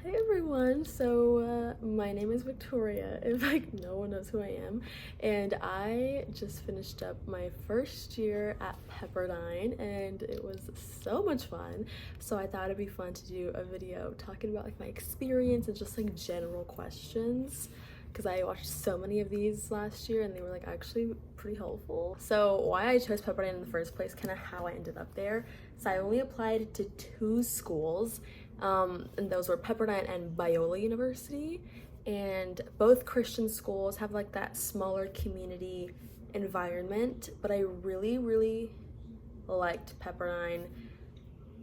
Hi everyone, my name is Victoria, if like no one knows who I am, and I just finished up my first year at Pepperdine and it was so much fun. So I thought it'd be fun to do a video talking about like my experience and just like general questions, because I watched so many of these last year and they were like actually pretty helpful. So why I chose Pepperdine in the first place, kind of how I ended up there. So I only applied to 2 schools, and those were Pepperdine and Biola University, and both Christian schools have like that smaller community environment, but I really liked Pepperdine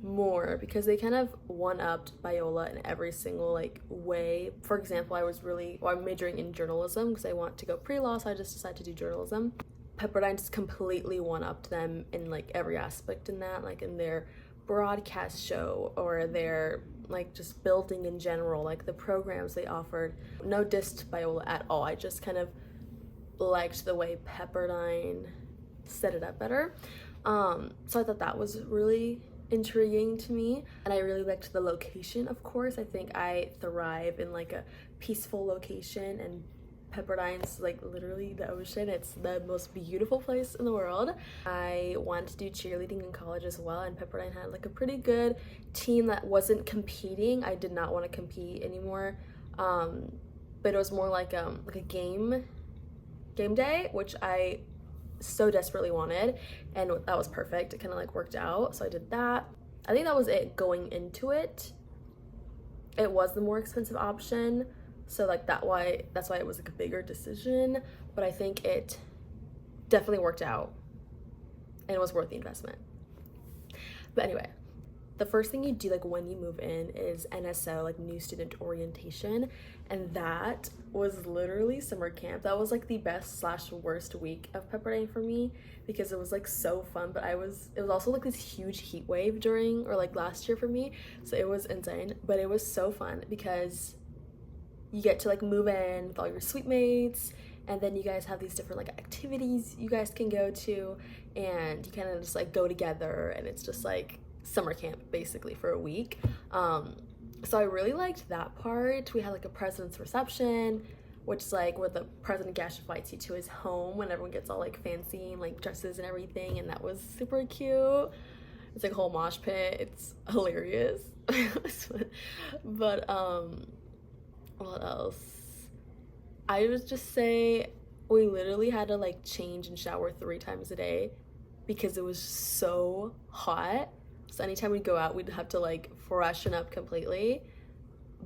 more because they kind of one-upped Biola in every single like way. For example, I'm majoring in journalism because I want to go pre-law, so I just decided to do journalism. Pepperdine just completely one-upped them in like every aspect in that, like in their broadcast show or their like just building in general, like the programs they offered. No diss to Biola at all, I just kind of liked the way Pepperdine set it up better. So I thought that was really intriguing to me, and I really liked the location. Of course, I think I thrive in like a peaceful location, and Pepperdine's like literally the ocean. It's the most beautiful place in the world. I wanted to do cheerleading in college as well, and Pepperdine had like a pretty good team that wasn't competing. I did not want to compete anymore, but it was more like a game day, which I so desperately wanted, and that was perfect. It kind of like worked out, so I did that. I think that was it going into it. It was the more expensive option, so like that's why it was like a bigger decision, but I think it definitely worked out and it was worth the investment. But anyway, the first thing you do like when you move in is NSO, like new student orientation, and that was literally summer camp. That was like the best / worst week of Pepperdine for me because it was like so fun, but it was also like this huge heat wave during or like last year for me, so it was insane, but it was so fun because you get to like move in with all your suite mates, and then you guys have these different like activities you guys can go to, and you kind of just like go together, and it's just like summer camp basically for a week. So I really liked that part. We had like a president's reception, which is like where the president Gash invites you to his home when everyone gets all like fancy and like dresses and everything, and that was super cute. It's like a whole mosh pit. It's hilarious. But what else? I would just say we literally had to like change and shower 3 times a day because it was so hot. So anytime we'd go out, we'd have to like freshen up completely.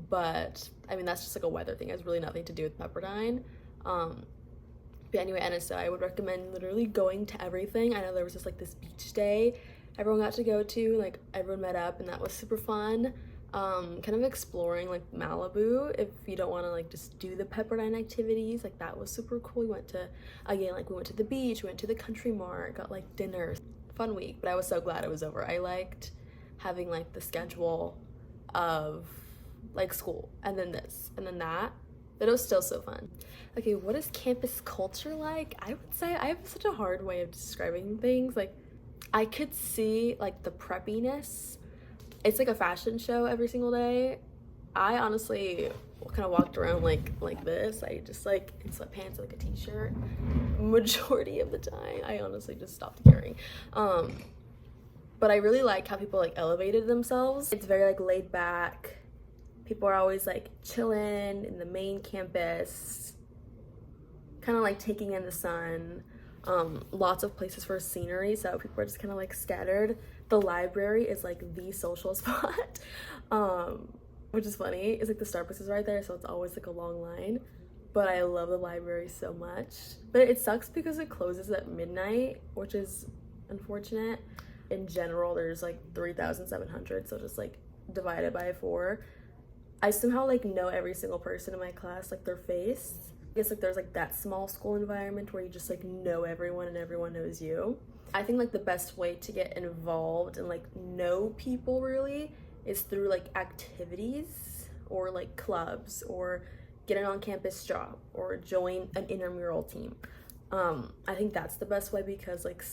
But I mean, that's just like a weather thing. It has really nothing to do with Pepperdine. But anyway, NSO, I would recommend literally going to everything. I know there was just like this beach day everyone got to go to, like everyone met up, and that was super fun. Kind of exploring like Malibu if you don't want to like just do the Pepperdine activities, like that was super cool. We went to the beach, we went to the country mart, got like dinner. Fun week, but I was so glad it was over. I liked having like the schedule of like school and then this and then that, but it was still so fun. Okay, what is campus culture like? I would say I have such a hard way of describing things. Like I could see like the preppiness. It's like a fashion show every single day. I honestly kind of walked around like this. I just like in sweatpants and like a t-shirt majority of the time. I honestly just stopped caring. But I really like how people like elevated themselves. It's very like laid back. People are always like chilling in the main campus, kind of like taking in the sun. Lots of places for scenery, so people are just kind of like scattered. The library is like the social spot, which is funny. It's like the Starbucks is right there, so it's always like a long line, but I love the library so much. But it sucks because it closes at midnight, which is unfortunate. In general, there's like 3,700, so just like divided by 4. I somehow like know every single person in my class, like their face. I guess like there's like that small school environment where you just like know everyone and everyone knows you. I think like the best way to get involved and like know people really is through like activities or like clubs or get an on-campus job or join an intramural team. I think that's the best way because like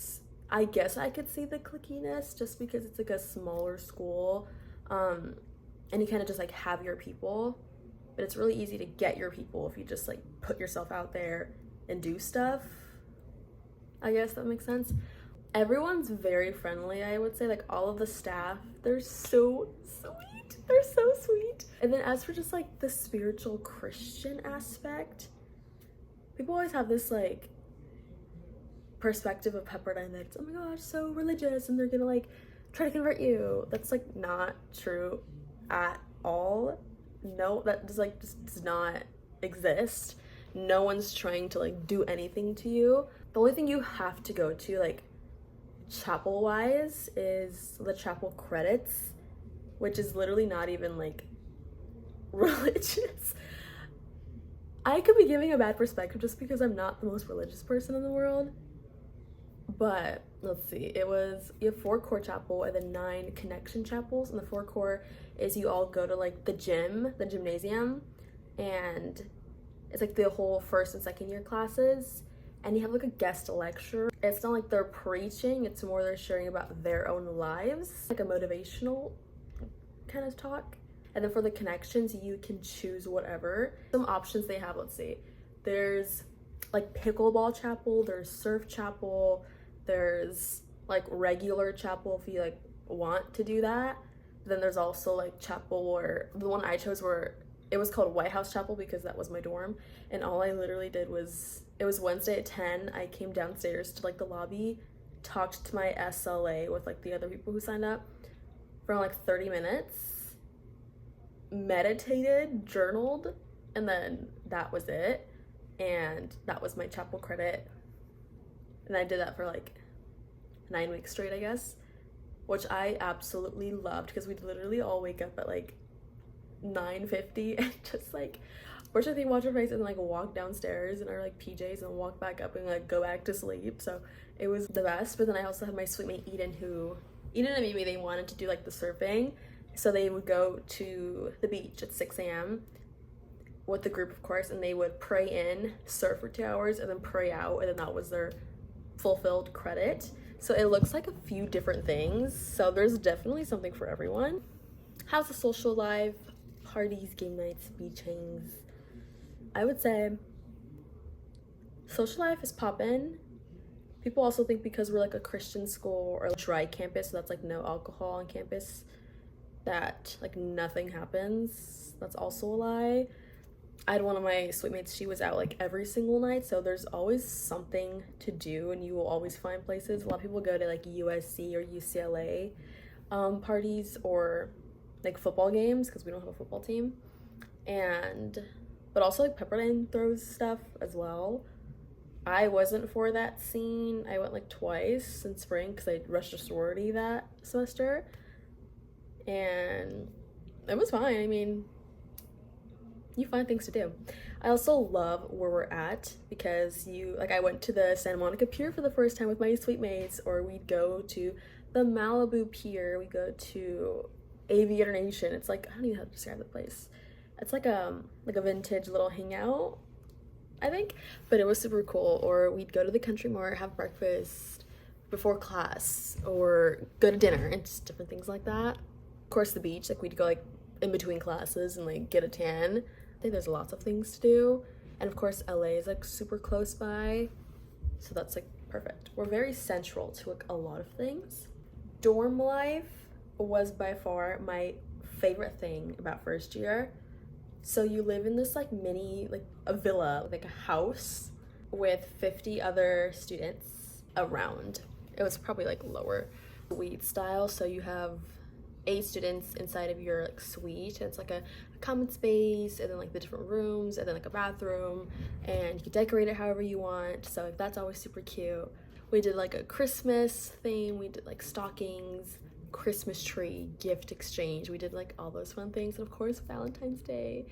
I guess I could see the clickiness just because it's like a smaller school. and you kind of just like have your people, but it's really easy to get your people if you just like put yourself out there and do stuff. I guess that makes sense. Everyone's very friendly, I would say. Like all of the staff, they're so sweet. They're so sweet. And then as for just like the spiritual Christian aspect, people always have this like perspective of Pepperdine that it's, oh my gosh, so religious and they're gonna like try to convert you. That's like not true at all. No, that just does not exist. No one's trying to like do anything to you. The only thing you have to go to like chapel wise is the chapel credits, which is literally not even like religious. I could be giving a bad perspective just because I'm not the most religious person in the world, but let's see, you have 4 core chapel and then 9 connection chapels, and the 4 core is you all go to like the gymnasium, and it's like the whole first and second year classes, and you have like a guest lecturer. It's not like they're preaching, it's more they're sharing about their own lives, like a motivational kind of talk. And then for the connections, you can choose whatever. Some options they have, let's see. There's like pickleball chapel, there's surf chapel, there's like regular chapel if you like want to do that. Then there's also like chapel, where the one I chose where it was called White House Chapel because that was my dorm. And all I literally did was, it was Wednesday at 10. I came downstairs to like the lobby, talked to my SLA with like the other people who signed up for like 30 minutes, meditated, journaled, and then that was it. And that was my chapel credit. And I did that for like 9 weeks straight, I guess, which I absolutely loved because we'd literally all wake up at like 9:50 and just like brush our teeth, wash our face, and like walk downstairs in our like PJs and walk back up and like go back to sleep. So it was the best. But then I also had my sweet mate Eden and Mimi, they wanted to do like the surfing. So they would go to the beach at 6 a.m. with the group, of course, and they would pray in, surf for 2 hours, and then pray out, and then that was their fulfilled credit. So it looks like a few different things. So there's definitely something for everyone. How's the social life? Parties, game nights, beach hangs. I would say social life is poppin'. People also think because we're like a Christian school or a dry campus, so that's like no alcohol on campus, that like nothing happens. That's also a lie. I had one of my sweet mates, she was out like every single night, so there's always something to do and you will always find places. A lot of people go to like USC or UCLA parties or like football games because we don't have a football team, but also like Pepperdine throws stuff as well. I wasn't for that scene. I went like twice in spring because I rushed a sorority that semester, and it was fine. I mean, you find things to do. I also love where we're at because I went to the Santa Monica Pier for the first time with my sweet mates, or we'd go to the Malibu Pier, we go to Aviator Nation. It's like, I don't even know how to describe the place. It's like a vintage little hangout, I think, but it was super cool. Or we'd go to the Country Mart, have breakfast before class, or go to dinner and just different things like that. Of course, the beach, like we'd go like in between classes and like get a tan. I think there's lots of things to do. And of course, LA is like super close by, so that's like perfect. We're very central to like a lot of things. Dorm life was by far my favorite thing about first year. So you live in this like mini, like a villa, like a house with 50 other students around. It was probably like lower suite style, so you have 8 students inside of your like suite. It's like a common space, and then like the different rooms, and then like a bathroom, and you can decorate it however you want. So like, that's always super cute. We did like a Christmas theme, we did like stockings, Christmas tree, gift exchange. We did like all those fun things, and of course Valentine's Day,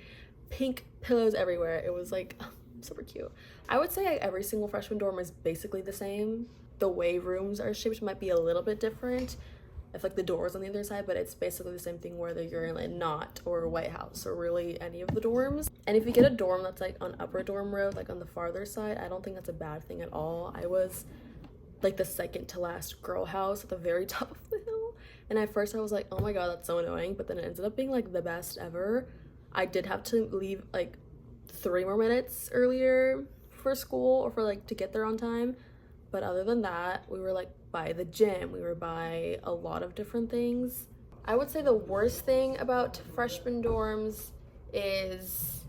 pink pillows everywhere. It was like super cute. I would say every single freshman dorm is basically the same. The way rooms are shaped might be a little bit different if like the doors on the other side, but it's basically the same thing whether you're in like Knott or White House or really any of the dorms. And if you get a dorm that's like on Upper Dorm Road, like on the farther side, I don't think that's a bad thing at all. I was like the second to last girl house at the very top of the hill, And at first I was like, oh my god, that's so annoying, but then it ended up being like the best ever. I did have to leave like 3 more minutes earlier for school, or for like to get there on time, but other than that, we were like by the gym, we were by a lot of different things. I would say the worst thing about freshman dorms is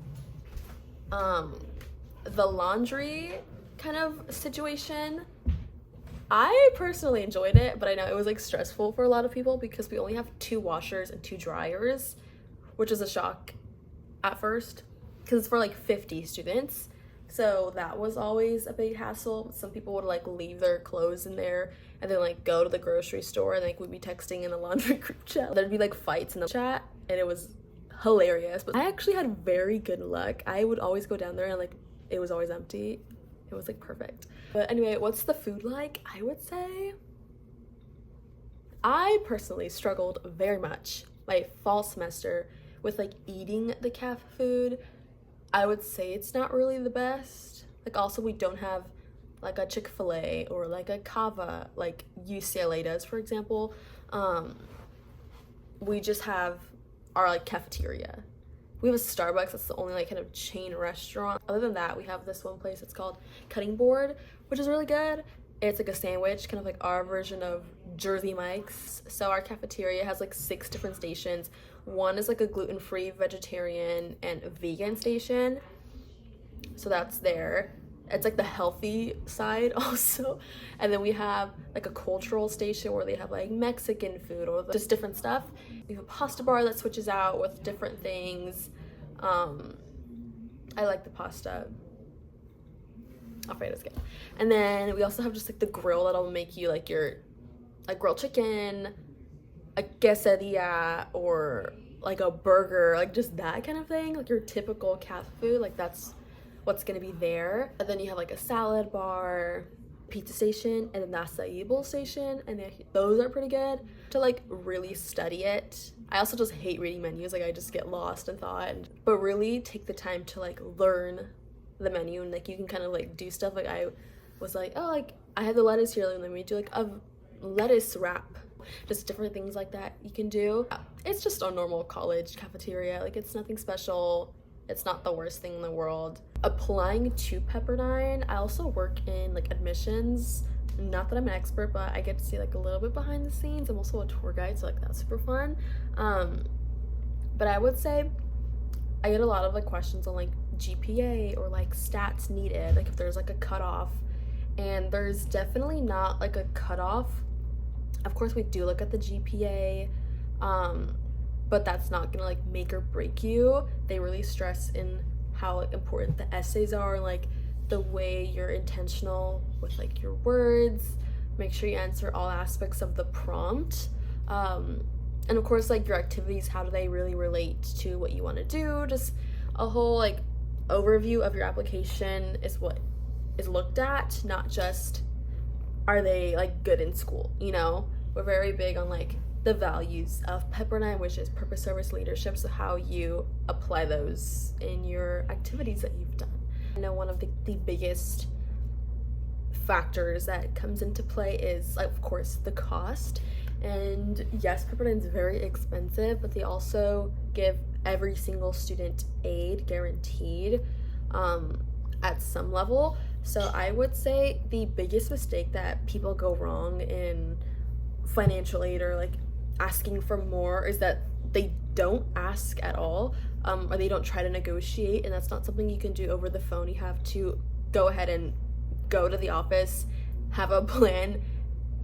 the laundry kind of situation. I personally enjoyed it, but I know it was like stressful for a lot of people because we only have 2 washers and 2 dryers, which is a shock at first because it's for like 50 students. So that was always a big hassle. Some people would like leave their clothes in there and then like go to the grocery store, and like we'd be texting in a laundry group chat. There'd be like fights in the chat, and it was hilarious. But I actually had very good luck. I would always go down there and like it was always empty. It was like perfect. But anyway, what's the food like? I would say I personally struggled very much my fall semester with like eating the caf food. I would say it's not really the best. Like also we don't have like a Chick-fil-A or like a Cava like UCLA does, for example. We just have our like cafeteria. We have a Starbucks, that's the only like kind of chain restaurant. Other than that, we have this one place, it's called Cutting Board, which is really good. It's like a sandwich, kind of like our version of Jersey Mike's. So our cafeteria has like 6 different stations. One is like a gluten-free, vegetarian, and vegan station. So that's there. It's like the healthy side also. And then we have like a cultural station where they have like Mexican food or just different stuff. We have a pasta bar that switches out with different things. I like the pasta. Alfredo's good. And then we also have just like the grill that'll make you like your like grilled chicken, a quesadilla, or like a burger, like just that kind of thing, like your typical caf food. Like that's what's gonna be there. And then you have like a salad bar, pizza station, and then the acai bowl station, and those are pretty good to like really study it. I also just hate reading menus, like I just get lost in thought. But really take the time to like learn the menu, and like you can kind of like do stuff. Like I was like, oh, like I have the lettuce here, let me do like a lettuce wrap. Just different things like that you can do. It's just a normal college cafeteria, like it's nothing special. It's not the worst thing in the world. Applying to Pepperdine, I also work in like admissions. Not that I'm an expert, but I get to see like a little bit behind the scenes. I'm also a tour guide, so like that's super fun. But I would say I get a lot of like questions on like GPA or like stats needed, like if there's like a cutoff. And there's definitely not like a cutoff. Of course we do look at the GPA, but that's not gonna like make or break you. They really stress in how important the essays are, like the way you're intentional with like your words. Make sure you answer all aspects of the prompt, and of course like your activities, how do they really relate to what you want to do. Just a whole like overview of your application is what is looked at, not just are they like good in school, you know. We're very big on like the values of Pepperdine, which is purpose, service, leadership, so how you apply those in your activities that you've done. I know one of the biggest factors that comes into play is, of course, the cost. And yes, Pepperdine's very expensive, but they also give every single student aid guaranteed at some level. So I would say the biggest mistake that people go wrong in financial aid or like asking for more is that they don't ask at all, or they don't try to negotiate, and that's not something you can do over the phone. You have to go ahead and go to the office, have a plan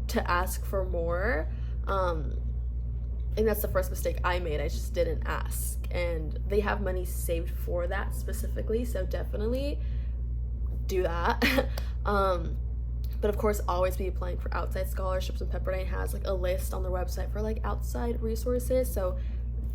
to ask for more. And that's the first mistake I made. I just didn't ask, and they have money saved for that specifically, so definitely do that. But of course, always be applying for outside scholarships, and Pepperdine has like a list on their website for like outside resources, so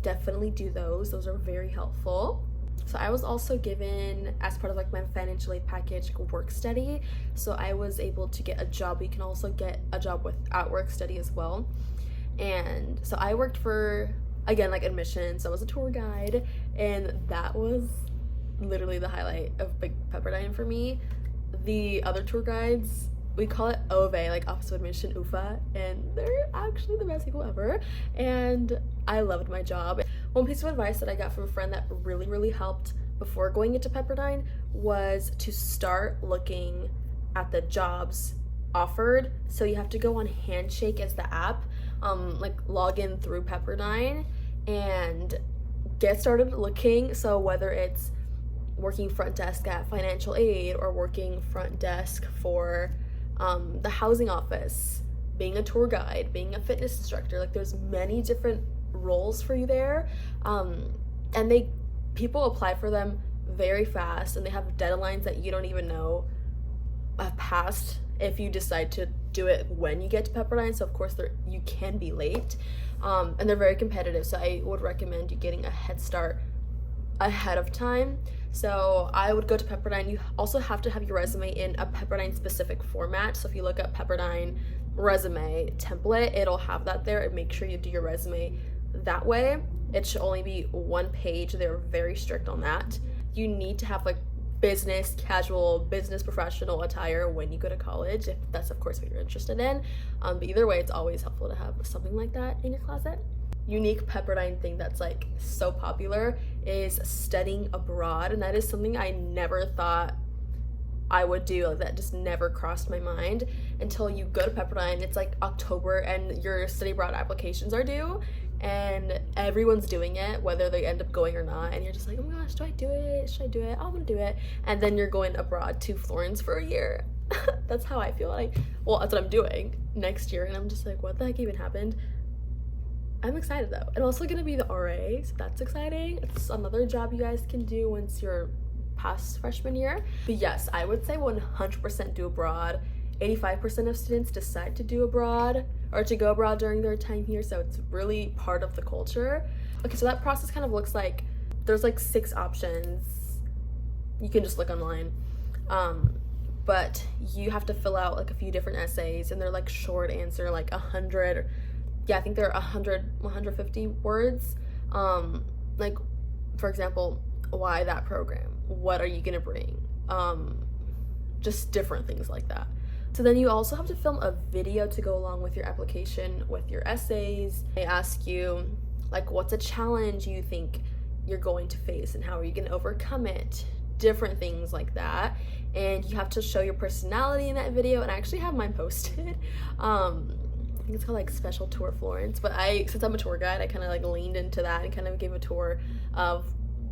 definitely do those. Those are very helpful. So I was also given, as part of like my financial aid package, like work study. So I was able to get a job. You can also get a job without work study as well. And so I worked for, again, like admissions. I was a tour guide, and that was literally the highlight of Big Pepperdine for me. The other tour guides we call it OVE, like Office of Admission, UFA, and they're actually the best people ever, and I loved my job. One piece of advice that I got from a friend that really helped before going into Pepperdine was to start looking at the jobs offered. So you have to go on Handshake as the app, like log in through Pepperdine and get started looking. So whether it's working front desk at financial aid or working front desk for the housing office, being a tour guide, being a fitness instructor, like there's many different roles for you there, and people apply for them very fast, and they have deadlines that you don't even know have passed if you decide to do it when you get to Pepperdine. So of course you can be late, and they're very competitive, so I would recommend you getting a head start ahead of time. So I would go to Pepperdine. You also have to have your resume in a Pepperdine specific format. So if you look up Pepperdine resume template, it'll have that there, and make sure you do your resume that way. It should only be one page. They're very strict on that. You need to have like business casual, business professional attire when you go to college, if that's of course what you're interested in. But either way, it's always helpful to have something like that in your closet. Unique Pepperdine thing that's like so popular is studying abroad, and that is something I never thought I would do. Like, that just never crossed my mind until you go to Pepperdine. It's like October and your study abroad applications are due, and everyone's doing it, whether they end up going or not, and you're just like, oh my gosh, do I do it? Should I do it? Oh, I'm gonna do it. And then you're going abroad to Florence for a year. That's how I feel. Like, well, that's what I'm doing next year, and I'm just like, what the heck even happened? I'm excited though. I'm also gonna be the RA, so that's exciting. It's another job you guys can do once you're past freshman year. But yes, I would say 100% do abroad. 85% of students decide to do abroad or to go abroad during their time here, so it's really part of the culture. Okay, so that process kind of looks like there's like 6 options. You can just look online. But you have to fill out like a few different essays, and they're like short answer, like 100, yeah, I think they're 150 words. Like, for example, why that program? What are you gonna bring? Just different things like that. So then you also have to film a video to go along with your application, with your essays. They ask you, like, what's a challenge you think you're going to face and how are you gonna overcome it? Different things like that. And you have to show your personality in that video, and I actually have mine posted. I think it's called like Special Tour Florence, but since I'm a tour guide, I kind of like leaned into that and kind of gave a tour of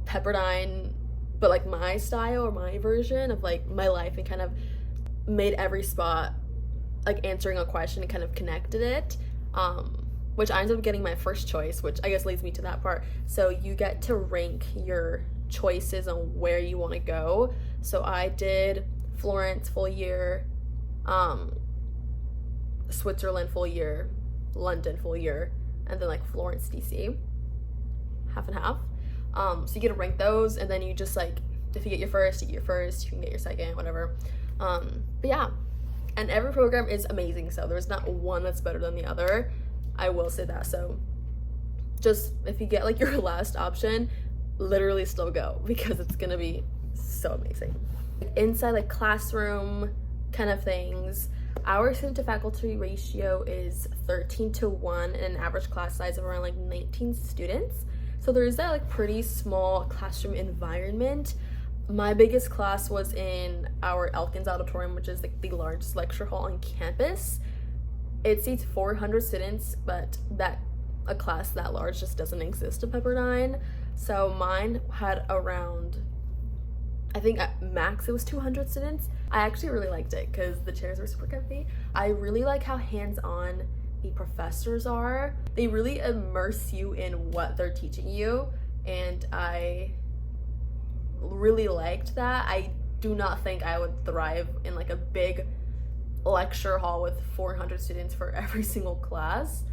Pepperdine, but like my style or my version of like my life, and kind of made every spot like answering a question and kind of connected it, which I ended up getting my first choice, which I guess leads me to that part. So you get to rank your choices on where you want to go. So I did Florence full year, Switzerland full year, London full year, and then like Florence, DC, half and half. So you get to rank those, and then you just like, if you get your first, you get your first, you can get your second, whatever. But yeah, and every program is amazing, so there's not one that's better than the other, I will say that. So just if you get like your last option, literally still go, because it's gonna be so amazing. Inside like classroom kind of things, our student to faculty ratio is 13:1 and an average class size of around like 19 students. So there's that like pretty small classroom environment. My biggest class was in our Elkins auditorium, which is like the largest lecture hall on campus. It seats 400 students, but a class that large just doesn't exist at Pepperdine. So mine had around, I think at max it was 200 students. I actually really liked it because the chairs were super comfy. I really like how hands-on the professors are. They really immerse you in what they're teaching you, and I really liked that. I do not think I would thrive in like a big lecture hall with 400 students for every single class.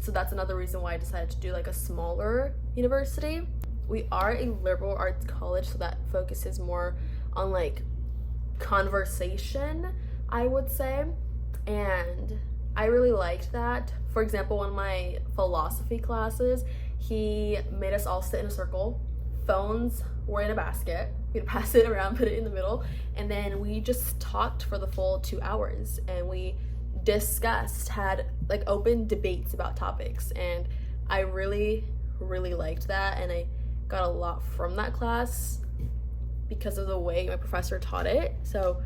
So that's another reason why I decided to do like a smaller university. We are a liberal arts college, so that focuses more on like conversation, I would say, and I really liked that. For example, one of my philosophy classes, he made us all sit in a circle phones were in a basket. We'd pass it around, put it in the middle, and then we just talked for the full 2 hours, and we discussed, had like open debates about topics, and I really liked that, and I got a lot from that class because of the way my professor taught it. So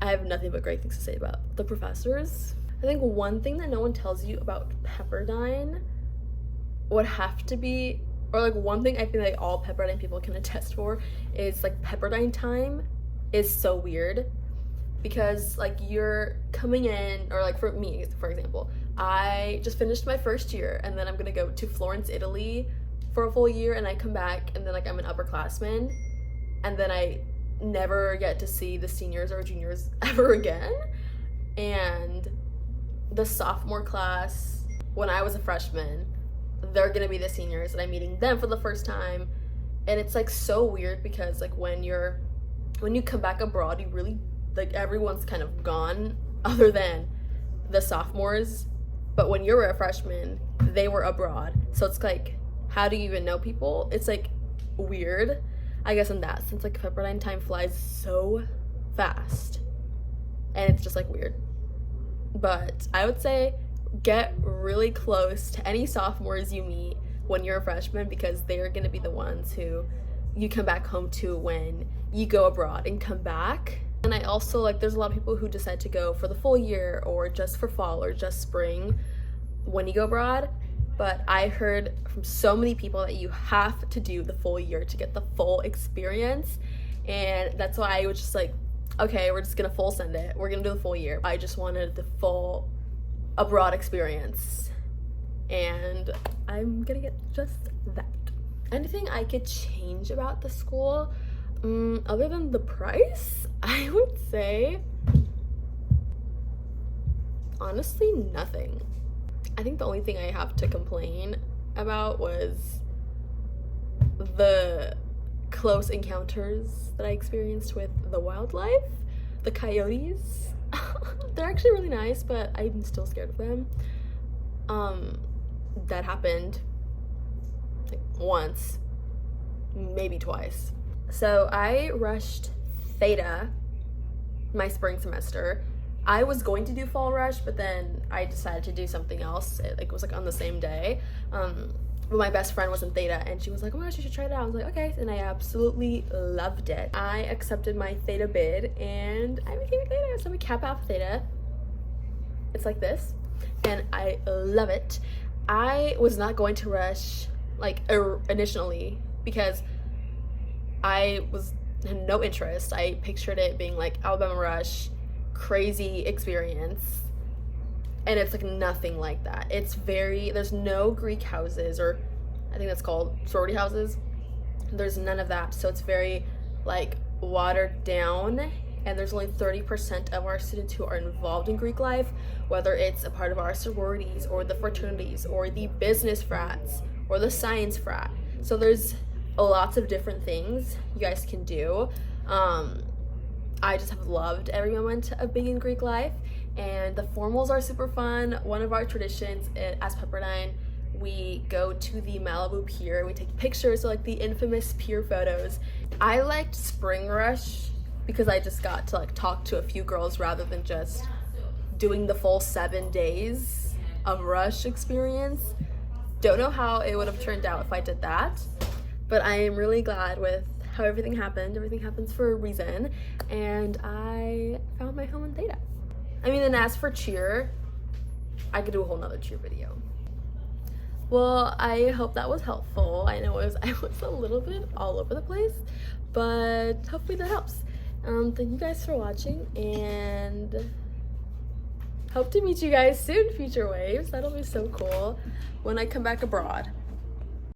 I have nothing but great things to say about the professors. I think one thing that no one tells you about Pepperdine would have to be, or like one thing I feel like all Pepperdine people can attest for, is like Pepperdine time is so weird, because like you're coming in, or like for me, for example, I just finished my first year, and then I'm gonna go to Florence, Italy for a full year, and I come back, and then like I'm an upperclassman, and then I never get to see the seniors or juniors ever again. And the sophomore class, when I was a freshman, they're gonna be the seniors, and I'm meeting them for the first time. And it's like so weird, because like when you come back abroad, you really, like, everyone's kind of gone other than the sophomores. But when you were a freshman, they were abroad, so it's like, how do you even know people? It's like weird, I guess, in that sense. Like Pepperdine time flies so fast, and it's just like weird. But I would say get really close to any sophomores you meet when you're a freshman, because they're going to be the ones who you come back home to when you go abroad and come back. And I also, like, there's a lot of people who decide to go for the full year, or just for fall, or just spring when you go abroad. But I heard from so many people that you have to do the full year to get the full experience. And that's why I was just like, okay, we're just gonna full send it. We're gonna do the full year. I just wanted the full abroad experience, and I'm gonna get just that. Anything I could change about the school, other than the price, I would say honestly nothing. I think the only thing I have to complain about was the close encounters that I experienced with the wildlife, the coyotes. They're actually really nice, but I'm still scared of them. That happened like once, maybe twice. So I rushed Theta my spring semester. I was going to do fall rush, but then I decided to do something else. It was like on the same day. But my best friend was in Theta, and she was like, oh my gosh, you should try it out. I was like, okay, and I absolutely loved it. I accepted my Theta bid, and I became a Theta, so I'm a Kappa Alpha Theta. It's like this, and I love it. I was not going to rush, like, initially, because I had no interest. I pictured it being like Alabama Rush, crazy experience, and it's like nothing like that. It's there's no Greek houses, or I think that's called sorority houses. There's none of that, so it's very like watered down, and there's only 30% of our students who are involved in Greek life, whether it's a part of our sororities or the fraternities or the business frats or the science frat. So there's lots of different things you guys can do. I just have loved every moment of being in Greek life, and the formals are super fun. One of our traditions as Pepperdine, we go to the Malibu Pier, we take pictures, so like the infamous pier photos. I liked Spring Rush because I just got to like talk to a few girls rather than just doing the full 7 days of Rush experience. Don't know how it would have turned out if I did that, but I am really glad with how everything happened. Everything happens for a reason, and I found my home in Theta. I mean, and as for cheer, I could do a whole nother cheer video. Well, I hope that was helpful. I know I was a little bit all over the place, but hopefully that helps. Thank you guys for watching, and hope to meet you guys soon, future waves. That'll be so cool when I come back abroad.